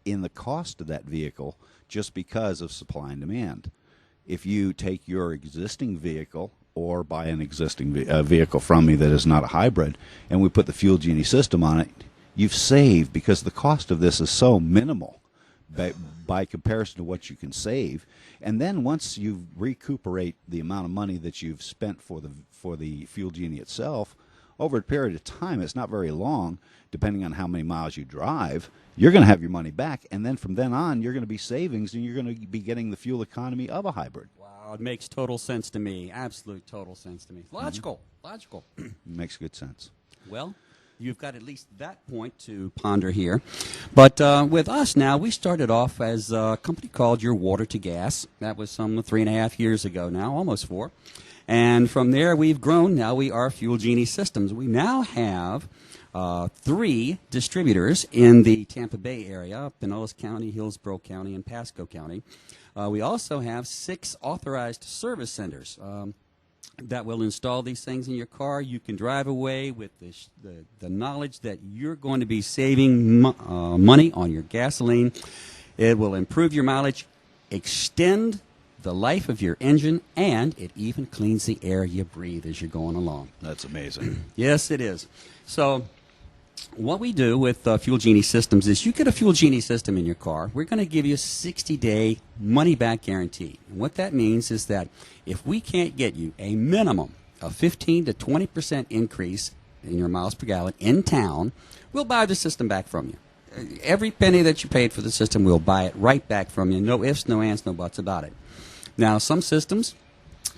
in the cost of that vehicle just because of supply and demand. If you take your existing vehicle or buy an existing vehicle from me that is not a hybrid, and we put the Fuel Genie system on it, you've saved, because the cost of this is so minimal by comparison to what you can save. And then once you recuperate the amount of money that you've spent for the Fuel Genie itself, over a period of time, it's not very long, depending on how many miles you drive, you're going to have your money back. And then from then on, you're going to be savings, and you're going to be getting the fuel economy of a hybrid. Wow, it makes total sense to me. Absolute total sense to me. Logical. Logical. Makes good sense. Well, you've got at least that point to ponder here. But with us now, we started off as a company called Your Water to Gas. That was some 3.5 years ago now, almost 4. And from there, we've grown. Now we are Fuel Genie Systems. We now have 3 distributors in the Tampa Bay area, Pinellas County, Hillsborough County, and Pasco County. We also have 6 authorized service centers that will install these things in your car. You can drive away with the knowledge that you're going to be saving money on your gasoline. It will improve your mileage, extend the life of your engine, and it even cleans the air you breathe as you're going along. That's amazing. Yes, it is. So what we do with Fuel Genie Systems is you get a Fuel Genie system in your car. We're going to give you a 60-day money-back guarantee. And what that means is that if we can't get you a minimum of 15 to 20% increase in your miles per gallon in town, we'll buy the system back from you. Every penny that you paid for the system, we'll buy it right back from you. No ifs, no ands, no buts about it. Now, some systems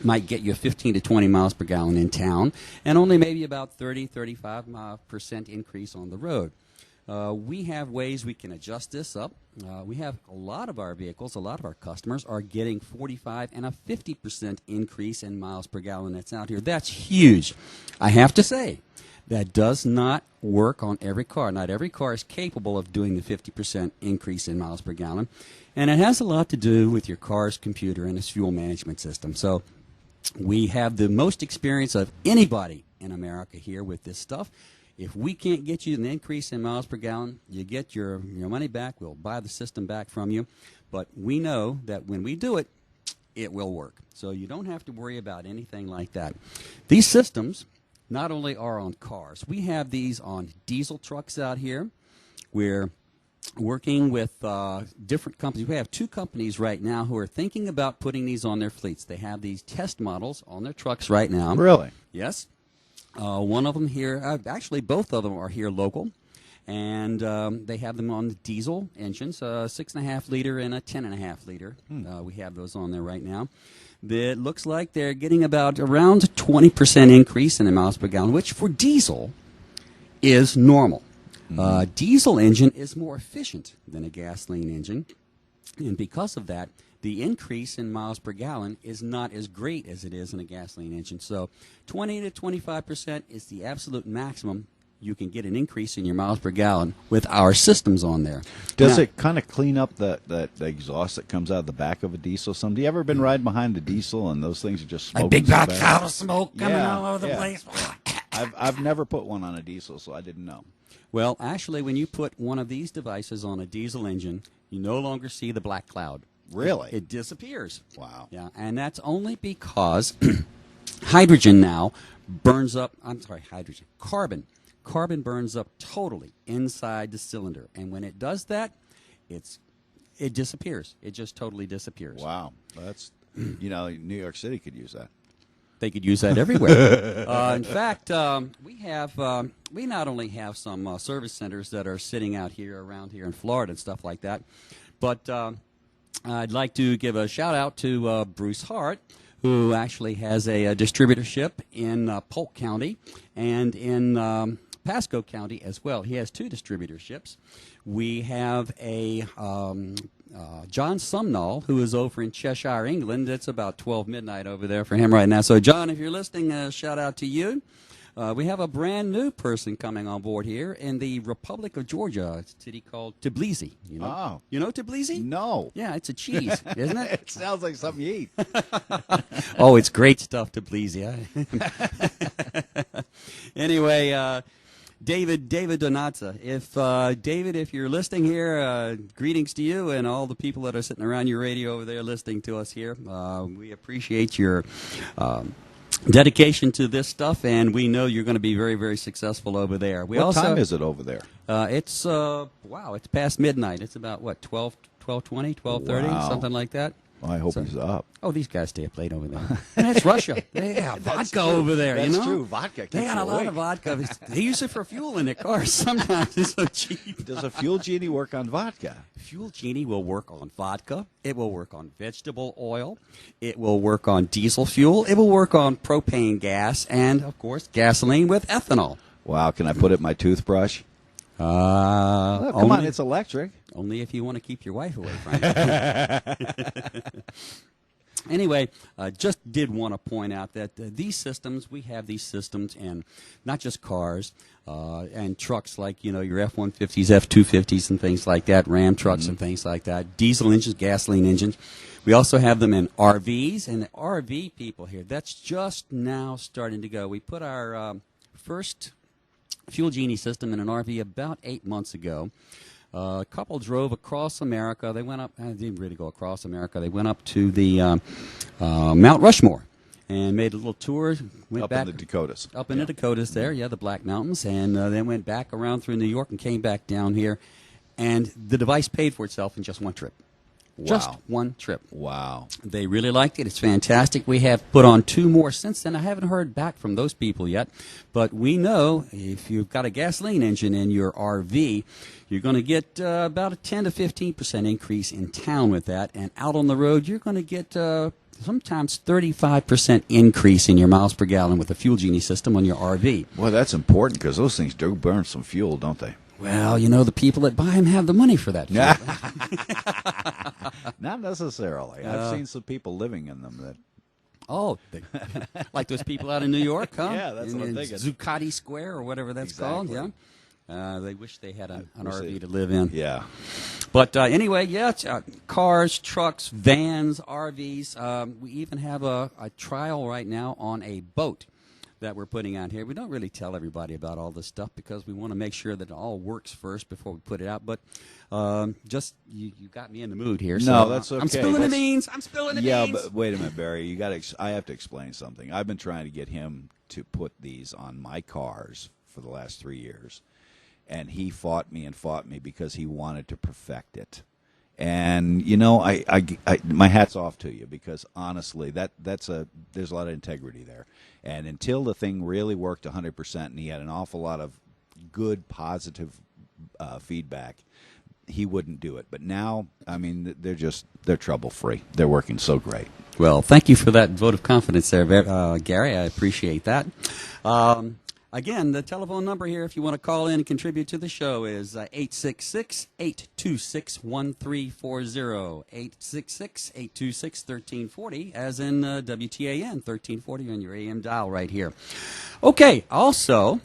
might get you 15 to 20 miles per gallon in town and only maybe about 30-35% increase on the road. We have ways we can adjust this up. We have a lot of our vehicles, a lot of our customers are getting 45 and a 50% increase in miles per gallon that's out here. That's huge. I have to say, that does not work on every car. Not every car is capable of doing the 50% increase in miles per gallon. And it has a lot to do with your car's computer and its fuel management system. So we have the most experience of anybody in America here with this stuff. If we can't get you an increase in miles per gallon, you get your money back. We'll buy the system back from you. But we know that when we do it, it will work. So you don't have to worry about anything like that. These systems not only are on cars. We have these on diesel trucks out here. We're working with different companies. We have 2 companies right now who are thinking about putting these on their fleets. They have these test models on their trucks right now. Really? Yes. One of them here, actually both of them are here local. And they have them on the diesel engines, 6.5 liter and a 10.5 liter. We have those on there right now. It looks like they're getting about around 20% increase in the miles per gallon, which for diesel is normal. Diesel engine is more efficient than a gasoline engine, and because of that, the increase in miles per gallon is not as great as it is in a gasoline engine. So 20 to 25% is the absolute maximum you can get an increase in your miles per gallon with our systems on there. Does it kind of clean up the exhaust that comes out of the back of a diesel? Have you ever been riding behind a diesel and those things are just smoking? A big so black bad? cloud of smoke coming all over the place. I've never put one on a diesel, so I didn't know. Well, actually, when you put one of these devices on a diesel engine, you no longer see the black cloud. Really? It disappears. Wow. Yeah, and that's only because hydrogen now burns up, carbon. Carbon burns up totally inside the cylinder. And when it does that, it disappears. It just totally disappears. Wow. That's, New York City could use that. They could use that everywhere. In fact, we not only have some service centers that are sitting out here, around here in Florida and stuff like that, but I'd like to give a shout out to Bruce Hart, who actually has a distributorship in Polk County and in Pasco County as well. He has 2 distributorships. We have a John Sumnall, who is over in Cheshire, England. It's about 12 midnight over there for him right now. So, John, if you're listening, shout out to you. We have a brand new person coming on board here in the Republic of Georgia, a city called Tbilisi. Oh. You know Tbilisi? No. Yeah, it's a cheese, isn't it? It sounds like something you eat. Oh, it's great stuff, Tbilisi. Anyway, David Donatza. If David, if you're listening here, greetings to you and all the people that are sitting around your radio over there listening to us here. We appreciate your dedication to this stuff, and we know you're going to be very, very successful over there. What time is it over there? It's it's past midnight. It's about what 12:20, 12:30, Wow. something like that. Well, I hope he's up. Oh, these guys stay up late over there. And that's Russia. They have vodka over there, That's you know? true. Vodka keeps They got you a lot awake. of vodka. They use it for fuel in their cars sometimes. It's so cheap. Does a fuel genie work on vodka? Fuel Genie will work on vodka. It will work on vegetable oil. It will work on diesel fuel. It will work on propane gas and, of course, gasoline with ethanol. Wow, can I put it in my toothbrush? Well, come on, it's electric. Only if you want to keep your wife away from it. Anyway, just did want to point out that these systems, we have these systems in not just cars and trucks like, you know, your F-150s, F-250s and things like that, Ram trucks and things like that, diesel engines, gasoline engines. We also have them in RVs, and the RV people here, that's just now starting to go. We put our first Fuel Genie system in an RV about 8 months ago. A couple drove across America. They went up, they didn't really go across America. They went up to the Mount Rushmore and made a little tour. Went Up back, in the Dakotas. Up in the Dakotas there, the Black Mountains. And then went back around through New York and came back down here. And the device paid for itself in just one trip. Just Wow. one trip. Wow. They really liked it. It's fantastic. We have put on 2 more since then. I haven't heard back from those people yet, but we know if you've got a gasoline engine in your RV, you're going to get about a 10 to 15% increase in town with that, and out on the road, you're going to get sometimes 35% increase in your miles per gallon with the Fuel Genie system on your RV. Well, that's important because those things do burn some fuel, don't they? Well, you know, the people that buy them have the money for that fuel. Not necessarily. I've seen some people living in them that. Oh, like those people out in New York, huh? Yeah, that's what I'm thinking. Zuccotti Square or whatever that's called, Exactly. yeah. They wish they had an wish RV they- to live in. Yeah. But anyway, it's, cars, trucks, vans, RVs. We even have a trial right now on a boat that we're putting out here. We don't really tell everybody about all this stuff because we want to make sure that it all works first before we put it out. But just you got me in the mood here. So, No, that's okay. I'm spilling the beans. I'm spilling the Yeah, beans. but wait a minute, Barry. You got to. I have to explain something. I've been trying to get him to put these on my cars for the last 3 years, and he fought me because he wanted to perfect it. And you know, I my hat's off to you because honestly, there's a lot of integrity there. And until the thing really worked 100%, and he had an awful lot of good, positive feedback, he wouldn't do it. But now, I mean, they're trouble free. They're working so great. Well, thank you for that vote of confidence there, Gary. I appreciate that. Again, the telephone number here, if you want to call in and contribute to the show, is 866-826-1340, 866-826-1340, as in WTAN, 1340 on your AM dial right here. Okay, also,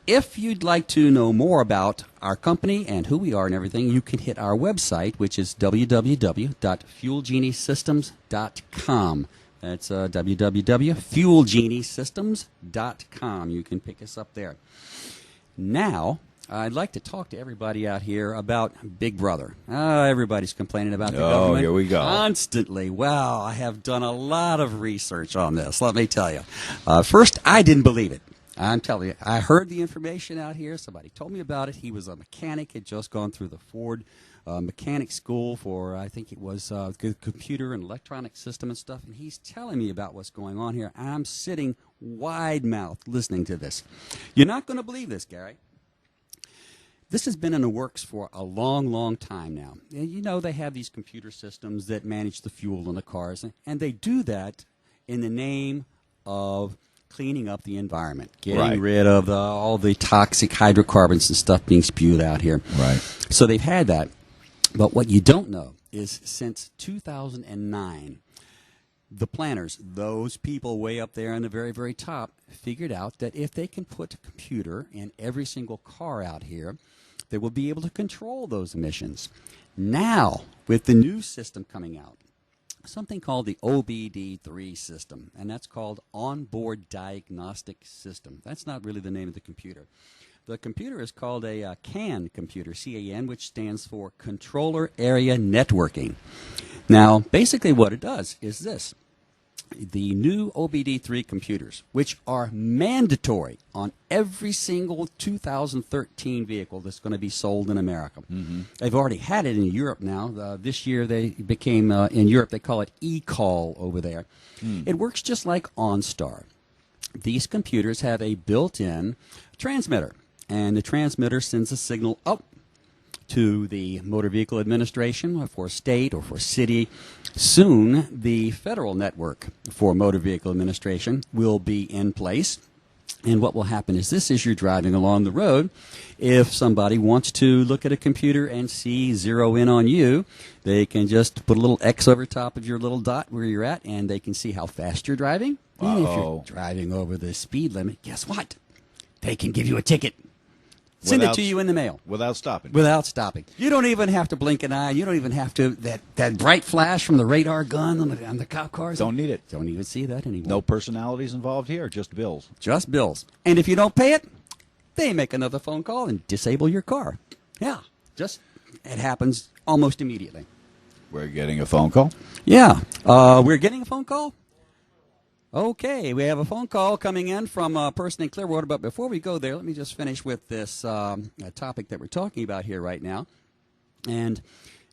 if you'd like to know more about our company and who we are and everything, you can hit our website, which is www.fuelgeniesystems.com. That's www.fuelgeniesystems.com. You can pick us up there. Now, I'd like to talk to everybody out here about Big Brother. Everybody's complaining about the government. Here we go. Constantly. Well, I have done a lot of research on this, let me tell you. First, I didn't believe it. I'm telling you, I heard the information out here. Somebody told me about it. He was a mechanic, had just gone through the Ford mechanic school for, I think it was computer and electronic system and stuff, and he's telling me about what's going on here. I'm sitting wide-mouthed listening to this. You're not going to believe this, Gary. This has been in the works for a long, long time now. And you know, they have these computer systems that manage the fuel in the cars, and they do that in the name of cleaning up the environment, getting rid of all the toxic hydrocarbons and stuff being spewed out here. Right. So they've had that. But what you don't know is since 2009, the planners, those people way up there on the very, very top, figured out that if they can put a computer in every single car out here, they will be able to control those emissions. Now, with the new system coming out, something called the OBD3 system, and that's called Onboard Diagnostic System. That's not really the name of the computer. The computer is called a CAN computer, C-A-N, which stands for Controller Area Networking. Now, basically what it does is this. The new OBD3 computers, which are mandatory on every single 2013 vehicle that's going to be sold in America. Mm-hmm. They've already had it in Europe now. This year they became, in Europe, they call it eCall over there. It works just like OnStar. These computers have a built-in transmitter, and the transmitter sends a signal up to the Motor Vehicle Administration or for a state or for a city. Soon, the federal network for Motor Vehicle Administration will be in place. And what will happen is this: as you're driving along the road, if somebody wants to look at a computer and zero in on you, they can just put a little X over top of your little dot where you're at, and they can see how fast you're driving. And if you're driving over the speed limit, guess what? They can give you a ticket. Send it to you in the mail. Without stopping. Without stopping. You don't even have to blink an eye. You don't even have to, that bright flash from the radar gun on the cop cars. Don't need it. Don't even see that anymore. No personalities involved here, just bills. Just bills. And if you don't pay it, they make another phone call and disable your car. Yeah. It happens almost immediately. We're getting a phone call? Yeah. We're getting a phone call? Okay, we have a phone call coming in from a person in Clearwater, but before we go there, let me just finish with this topic that we're talking about here right now. And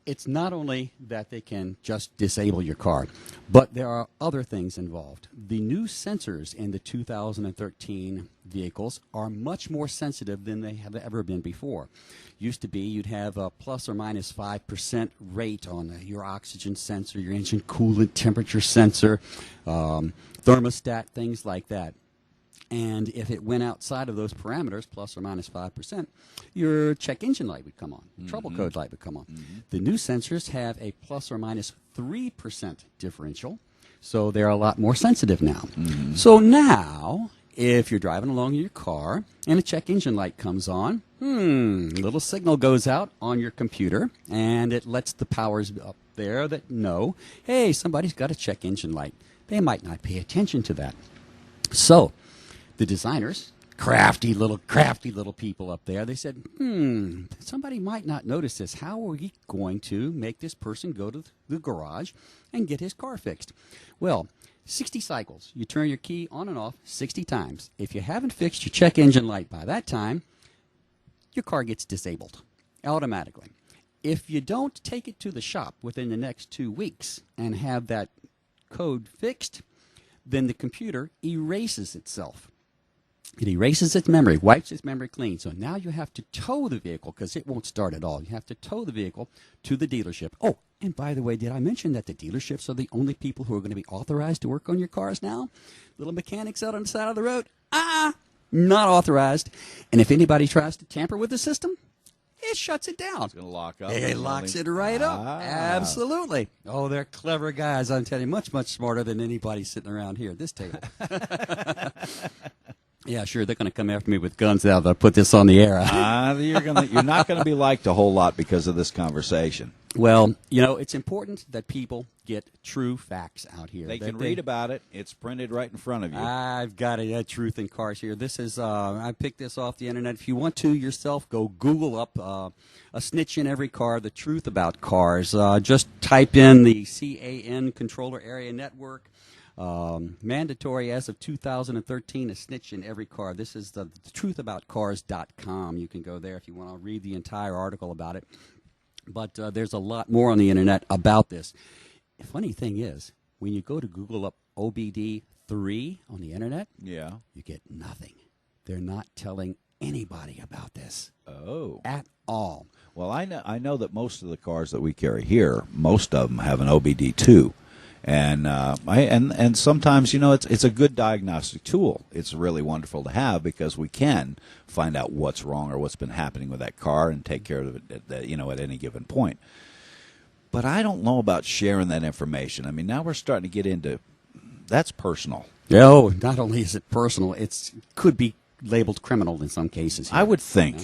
it's not only that they can just disable your car, but there are other things involved. The new sensors in the 2013 vehicles are much more sensitive than they have ever been before. Used to be you'd have a plus or minus 5% rate on your oxygen sensor, your engine coolant temperature sensor, thermostat, things like that. And if it went outside of those parameters, plus or minus 5%, your check engine light would come on. The trouble code light would come on. The new sensors have a plus or minus 3% differential, so they're a lot more sensitive now. So now, if you're driving along in your car and a check engine light comes on, a little signal goes out on your computer, and it lets the powers up there that know, hey, somebody's got a check engine light. They might not pay attention to that. So the designers, crafty little people up there, they said, somebody might not notice this. How are we going to make this person go to the garage and get his car fixed? Well, 60 cycles. You turn your key on and off 60 times. If you haven't fixed your check engine light by that time, your car gets disabled automatically. If you don't take it to the shop within the next 2 weeks and have that code fixed, then the computer erases itself. It erases its memory, wipes its memory clean. So now you have to tow the vehicle because it won't start at all. You have to tow the vehicle to the dealership. Oh, and by the way, did I mention that the dealerships are the only people who are going to be authorized to work on your cars now? Little mechanics out on the side of the road? Not authorized. And if anybody tries to tamper with the system, it shuts it down. It's going to lock up. It locks it right up. Absolutely. Oh, they're clever guys. I'm telling you, much, much smarter than anybody sitting around here at this table. Yeah, sure. They're going to come after me with guns now. They'll put this on the air. You're not going to be liked a whole lot because of this conversation. Well, it's important that people get true facts out here. They can read about it. It's printed right in front of you. I've got a Truth in Cars here. This is, I picked this off the internet. If you want to yourself, go Google up a snitch in every car, the truth about cars. Just type in the CAN Controller Area Network. Mandatory as of 2013, a snitch in every car. This is the truthaboutcars.com. You can go there if you want to read the entire article about it. But there's a lot more on the internet about this. The funny thing is, when you go to Google up OBD3 on the internet, you get nothing. They're not telling anybody about this. Oh. At all. Well, I know that most of the cars that we carry here, most of them have an OBD2. And sometimes, it's a good diagnostic tool. It's really wonderful to have because we can find out what's wrong or what's been happening with that car and take care of it, at any given point. But I don't know about sharing that information. I mean, now we're starting to get into that's personal. No, not only is it personal, it could be labeled criminal in some cases here. I would think.